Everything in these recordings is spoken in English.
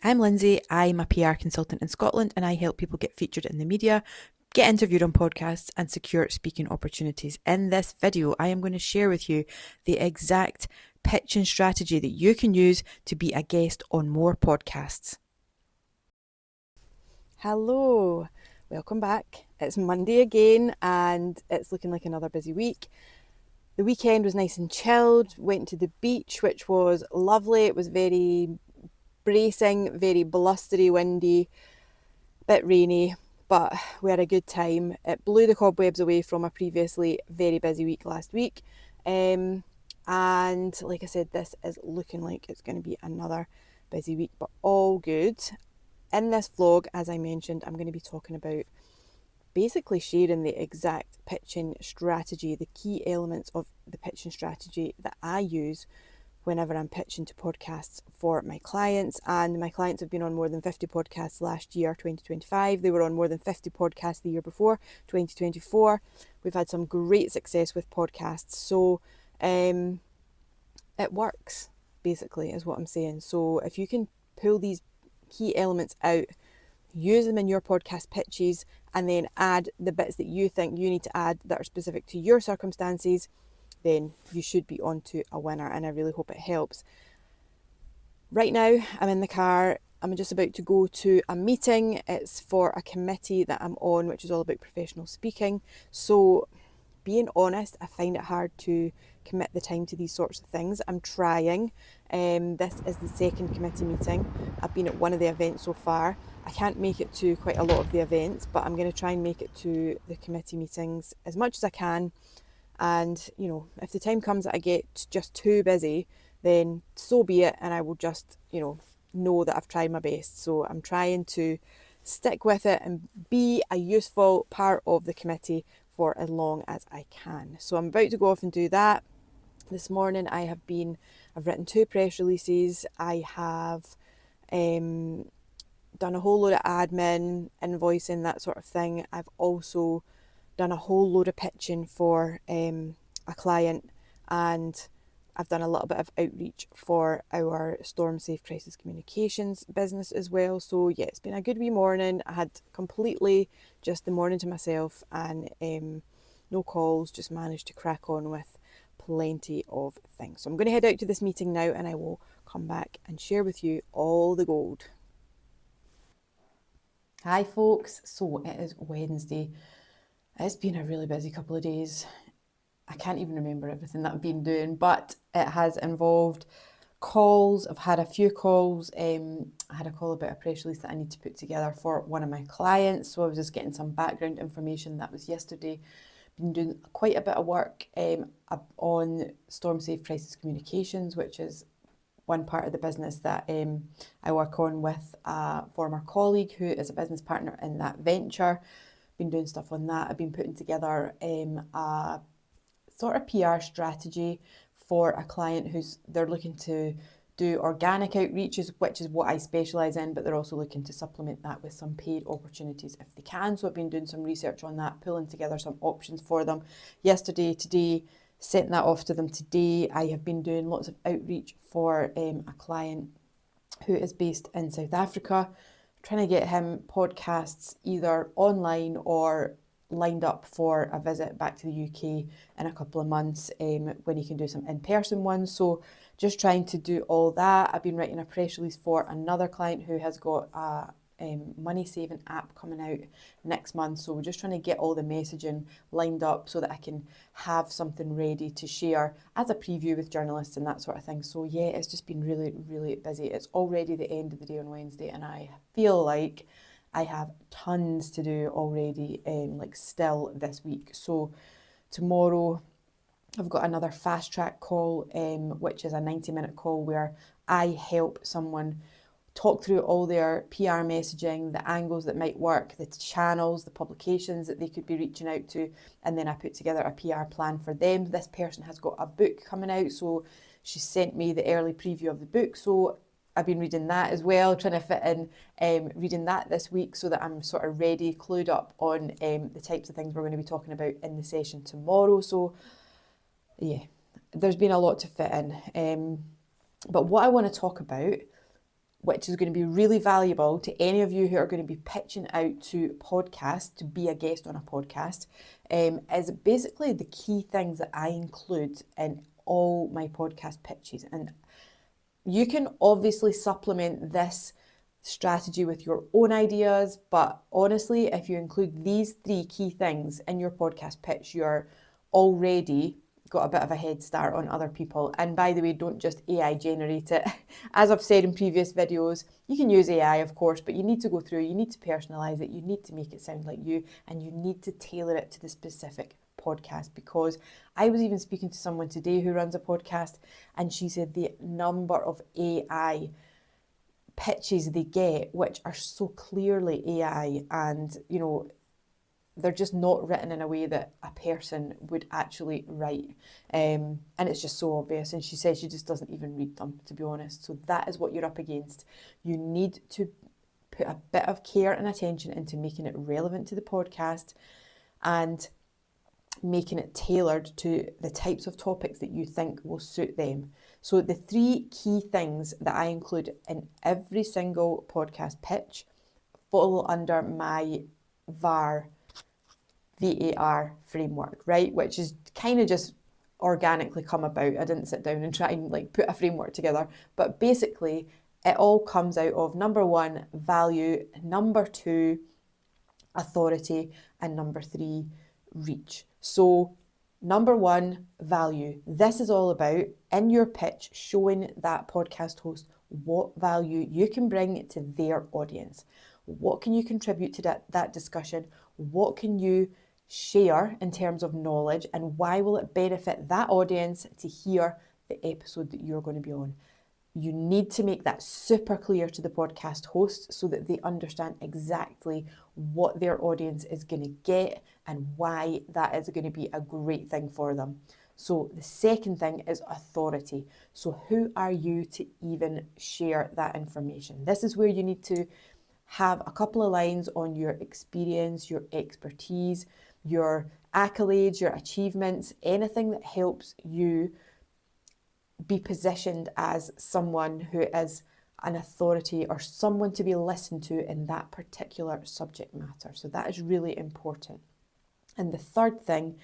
I'm Lindsay. I'm a PR consultant in Scotland and I help people get featured in the media, get interviewed on podcasts and secure speaking opportunities. In this video, I am going to share with you the exact pitching strategy that you can use to be a guest on more podcasts. Hello, welcome back. It's Monday again and it's looking like another busy week. The weekend was nice and chilled, went to the beach, which was lovely. It was very bracing, very blustery, windy, a bit rainy, but we had a good time. It blew the cobwebs away from a previously very busy week last week. And like I said, this is looking like it's going to be another busy week, but all good. In this vlog, as I mentioned, I'm going to be talking about basically sharing the exact pitching strategy, the key elements of the pitching strategy that I use whenever I'm pitching to podcasts for my clients. And my clients have been on more than 50 podcasts last year, 2025. They were on more than 50 podcasts the year before, 2024. We've had some great success with podcasts. So it works, basically, is what I'm saying. So if you can pull these key elements out, use them in your podcast pitches, and then add the bits that you think you need to add that are specific to your circumstances, then you should be on to a winner, and I really hope it helps. Right now, I'm in the car. I'm just about to go to a meeting. It's for a committee that I'm on, which is all about professional speaking. So, being honest, I find it hard to commit the time to these sorts of things. I'm trying. This is the second committee meeting. I've been at one of the events so far. I can't make it to quite a lot of the events, but I'm going to try and make it to the committee meetings as much as I can. And, if the time comes that I get just too busy, then so be it. And I will just, know that I've tried my best. So I'm trying to stick with it and be a useful part of the committee for as long as I can. So I'm about to go off and do that. This morning I've written 2 press releases. I have done a whole load of admin, invoicing, that sort of thing. I've also done a whole load of pitching for a client, and I've done a little bit of outreach for our Storm Safe Crisis Communications business as well. So yeah, it's been a good wee morning. I had completely just the morning to myself and no calls, just managed to crack on with plenty of things. So I'm going to head out to this meeting now and I will come back and share with you all the gold. Hi folks, so it is Wednesday. It's been a really busy couple of days. I can't even remember everything that I've been doing, but it has involved calls. I've had a few calls. I had a call about a press release that I need to put together for one of my clients. So I was just getting some background information. That was yesterday. Been doing quite a bit of work on Storm Safe Crisis Communications, which is one part of the business that I work on with a former colleague who is a business partner in that venture. Been doing stuff on that. I've been putting together a sort of PR strategy for a client they're looking to do organic outreaches, which is what I specialise in, but they're also looking to supplement that with some paid opportunities if they can. So I've been doing some research on that, pulling together some options for them yesterday, today, sent that off to them today. I have been doing lots of outreach for a client who is based in South Africa, trying to get him podcasts either online or lined up for a visit back to the UK in a couple of months when he can do some in-person ones. So just trying to do all that. I've been writing a press release for another client who has got a money saving app coming out next month. So we're just trying to get all the messaging lined up so that I can have something ready to share as a preview with journalists and that sort of thing. So yeah, it's just been really, really busy. It's already the end of the day on Wednesday and I feel like I have tons to do already, still this week. So tomorrow I've got another fast track call, which is a 90-minute call where I help someone talk through all their PR messaging, the angles that might work, the channels, the publications that they could be reaching out to, and then I put together a PR plan for them. This person has got a book coming out, so she sent me the early preview of the book. So I've been reading that as well, trying to fit in reading that this week so that I'm sort of ready, clued up on the types of things we're going to be talking about in the session tomorrow. So yeah, there's been a lot to fit in. But what I want to talk about which is going to be really valuable to any of you who are going to be pitching out to podcasts, to be a guest on a podcast, is basically the key things that I include in all my podcast pitches. And you can obviously supplement this strategy with your own ideas, but honestly, if you include these 3 key things in your podcast pitch, you're already got a bit of a head start on other people. And by the way, don't just AI generate it. As I've said in previous videos, you can use AI, of course, but you need to go through, you need to personalize it, you need to make it sound like you, and you need to tailor it to the specific podcast. Because I was even speaking to someone today who runs a podcast, and she said the number of AI pitches they get, which are so clearly AI, and they're just not written in a way that a person would actually write. And it's just so obvious. And she says she just doesn't even read them, to be honest. So that is what you're up against. You need to put a bit of care and attention into making it relevant to the podcast and making it tailored to the types of topics that you think will suit them. So the 3 key things that I include in every single podcast pitch fall under my VAR framework, right? Which is kind of just organically come about. I didn't sit down and try and put a framework together, but basically it all comes out of number 1, value, number 2, authority, and number 3, reach. So number 1, value. This is all about, in your pitch, showing that podcast host what value you can bring to their audience. What can you contribute to that discussion? What can you share in terms of knowledge, and why will it benefit that audience to hear the episode that you're going to be on? You need to make that super clear to the podcast host so that they understand exactly what their audience is going to get and why that is going to be a great thing for them. So the second thing is authority. So who are you to even share that information? This is where you need to have a couple of lines on your experience, your expertise, your accolades, your achievements, anything that helps you be positioned as someone who is an authority or someone to be listened to in that particular subject matter. So that is really important. And the third thing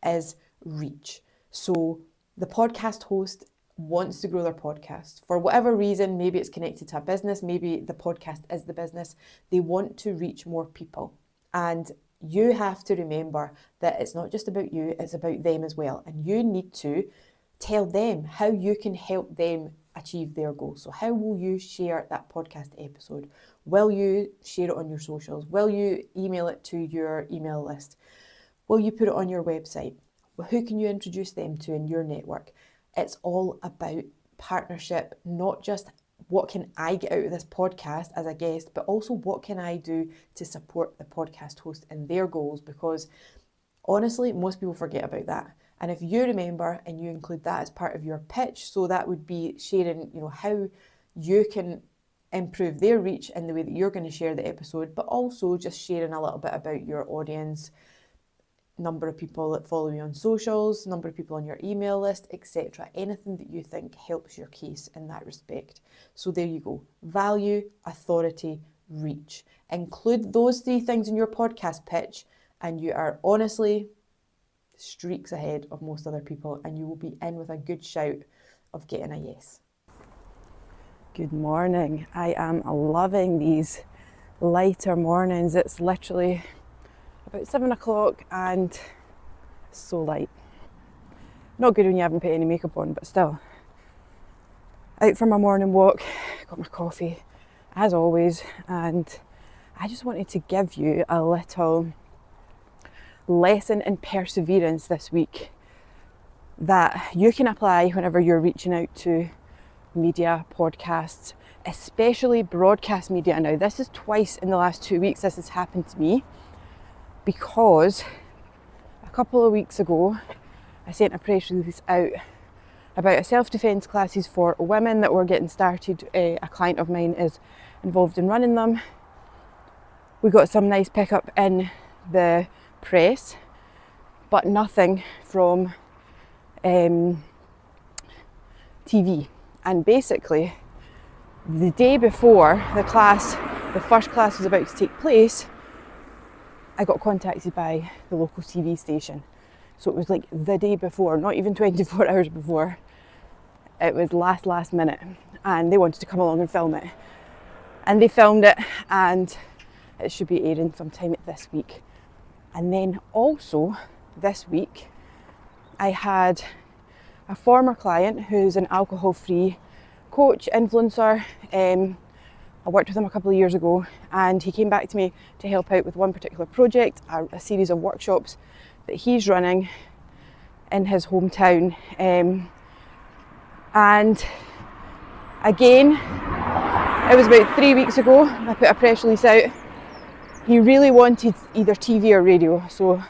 is reach. So the podcast host wants to grow their podcast for whatever reason. Maybe it's connected to a business, maybe the podcast is the business. They want to reach more people, and you have to remember that it's not just about you, it's about them as well. And you need to tell them how you can help them achieve their goals. So how will you share that podcast episode? Will you share it on your socials? Will you email it to your email list? Will you put it on your website? Well, who can you introduce them to in your network? It's all about partnership, not just what can I get out of this podcast as a guest, but also what can I do to support the podcast host in their goals? Because honestly, most people forget about that. And if you remember and you include that as part of your pitch, so that would be sharing, how you can improve their reach in the way that you're going to share the episode, but also just sharing a little bit about your audience, number of people that follow you on socials, number of people on your email list, etc. Anything that you think helps your case in that respect. So there you go. Value, authority, reach. Include those 3 things in your podcast pitch, and you are honestly streaks ahead of most other people, and you will be in with a good shout of getting a yes. Good morning. I am loving these lighter mornings. It's literally about 7 o'clock and so light. Not good when you haven't put any makeup on, but still. Out for my morning walk, got my coffee as always, and I just wanted to give you a little lesson in perseverance this week that you can apply whenever you're reaching out to media, podcasts, especially broadcast media. Now, this is twice in the last 2 weeks this has happened to me, because a couple of weeks ago I sent a press release out about a self-defence classes for women that were getting started. A client of mine is involved in running them. We got some nice pickup in the press, but nothing from TV. And basically The day before the first class was about to take place, I got contacted by the local TV station. So it was like the day before, not even 24 hours before. It was last minute, and they wanted to come along and film it. And they filmed it, and it should be airing sometime this week. And then also this week, I had a former client who's an alcohol-free coach, influencer. I worked with him a couple of years ago, and he came back to me to help out with one particular project, a series of workshops that he's running in his hometown. And again, it was about 3 weeks ago, I put a press release out. He really wanted either TV or radio, so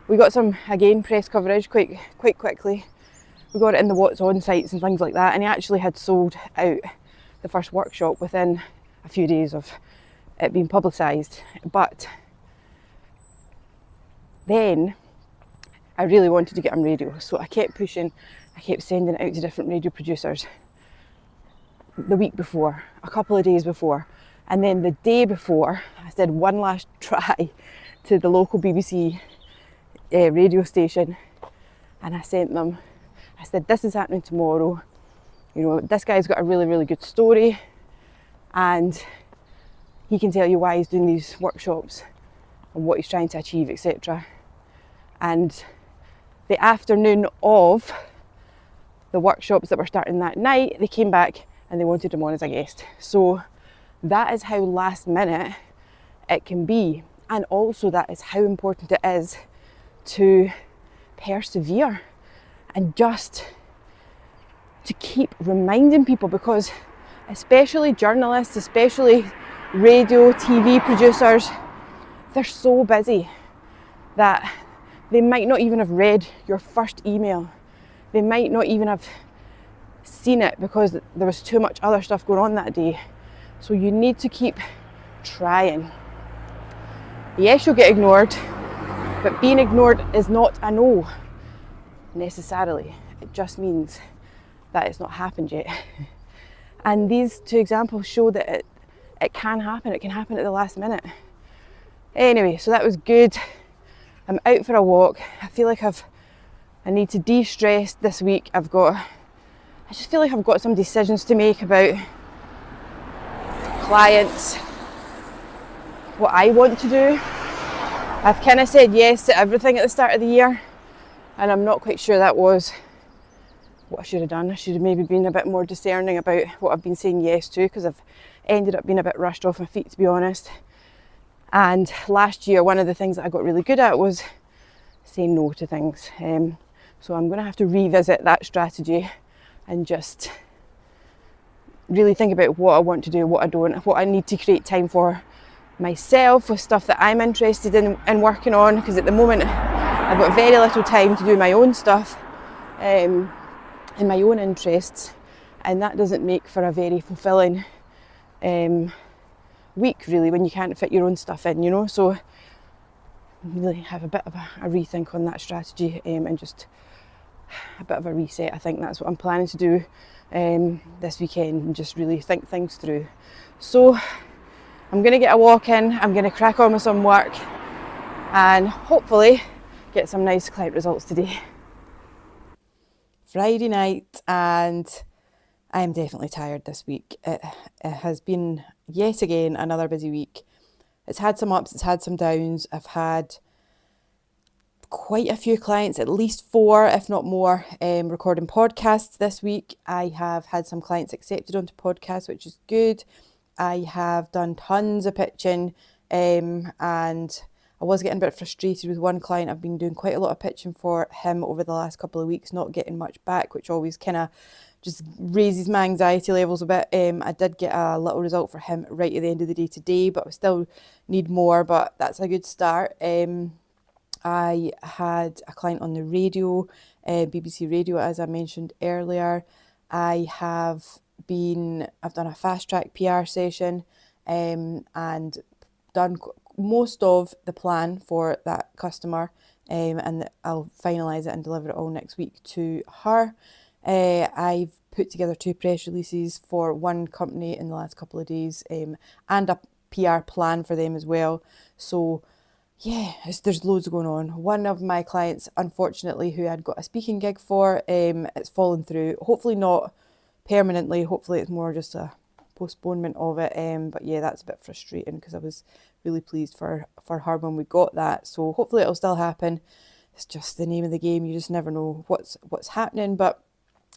we got some, again, press coverage quite quickly. We got it in the What's On sites and things like that, and he actually had sold out the first workshop within a few days of it being publicised. But then I really wanted to get him radio, so I kept pushing, I kept sending it out to different radio producers the week before, a couple of days before, and then the day before I said one last try to the local BBC radio station, and I sent them, I said, this is happening tomorrow, you know, this guy's got a really good story, and he can tell you why he's doing these workshops and what he's trying to achieve, etc. And the afternoon of the workshops that were starting that night, they came back and they wanted him on as a guest. So that is how last minute it can be, and also that is how important it is to persevere and just to keep reminding people, because especially journalists, especially radio, TV producers, they're so busy that they might not even have read your first email. They might not even have seen it because there was too much other stuff going on that day. So you need to keep trying. Yes, you'll get ignored, but being ignored is not a no necessarily. It just means that it's not happened yet. And these two examples show that it can happen. It can happen at the last minute. Anyway, so that was good. I'm out for a walk. I feel like I need to de-stress this week. I just feel like I've got some decisions to make about clients, what I want to do. I've kind of said yes to everything at the start of the year, and I'm not quite sure that was what I should have done. I should have maybe been a bit more discerning about what I've been saying yes to, because I've ended up being a bit rushed off my feet, to be honest. And last year, one of the things that I got really good at was saying no to things. So I'm going to have to revisit that strategy and just really think about what I want to do, what I don't, what I need to create time for myself with stuff that I'm interested in working on, because at the moment I've got very little time to do my own stuff and my own interests, and that doesn't make for a very fulfilling week, really, when you can't fit your own stuff in, you know. So really have a bit of a rethink on that strategy and just a bit of a reset. I think that's what I'm planning to do this weekend, and just really think things through. So I'm going to get a walk in, I'm going to crack on with some work and hopefully get some nice client results today. Friday night, and I am definitely tired this week. It has been yet again another busy week. It's had some ups, it's had some downs. I've had quite a few clients, at least 4, if not more, recording podcasts this week. I have had some clients accepted onto podcasts, which is good. I have done tons of pitching, and I was getting a bit frustrated with one client. I've been doing quite a lot of pitching for him over the last couple of weeks, not getting much back, which always kind of just raises my anxiety levels a bit. I did get a little result for him right at the end of the day today, but we still need more, but that's a good start. I had a client on the radio, BBC Radio, as I mentioned earlier. I've done a fast track PR session and done most of the plan for that customer, and I'll finalise it and deliver it all next week to her. I've put together 2 press releases for one company in the last couple of days, and a PR plan for them as well. So yeah, there's loads going on. One of my clients, unfortunately, who I'd got a speaking gig for, it's fallen through. Hopefully not permanently. Hopefully it's more just a postponement of it. But yeah, that's a bit frustrating because I was really pleased for her when we got that. So hopefully it'll still happen. It's just the name of the game. You just never know what's happening. But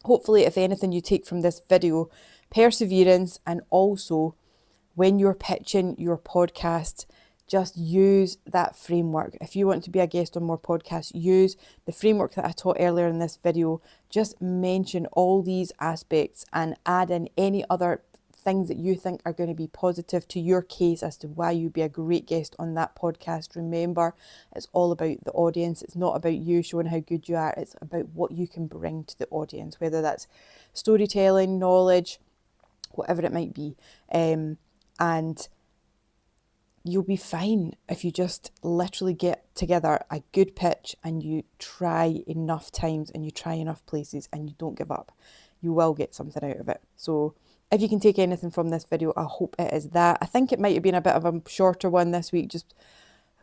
hopefully, if anything you take from this video, perseverance, and also when you're pitching your podcast, just use that framework. If you want to be a guest on more podcasts, use the framework that I taught earlier in this video. Just mention all these aspects and add in any other things that you think are going to be positive to your case as to why you'd be a great guest on that podcast. Remember, it's all about the audience. It's not about you showing how good you are. It's about what you can bring to the audience, whether that's storytelling, knowledge, whatever it might be. And you'll be fine if you just literally get together a good pitch and you try enough times and you try enough places and you don't give up. You will get something out of it. So if you can take anything from this video, I hope it is that. I think it might have been a bit of a shorter one this week, just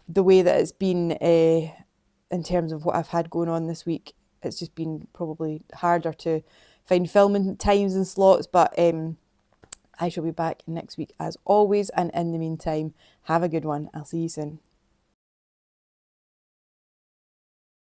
the way that it's been in terms of what I've had going on this week. It's just been probably harder to find filming times and slots, but I shall be back next week as always. And in the meantime, have a good one. I'll see you soon.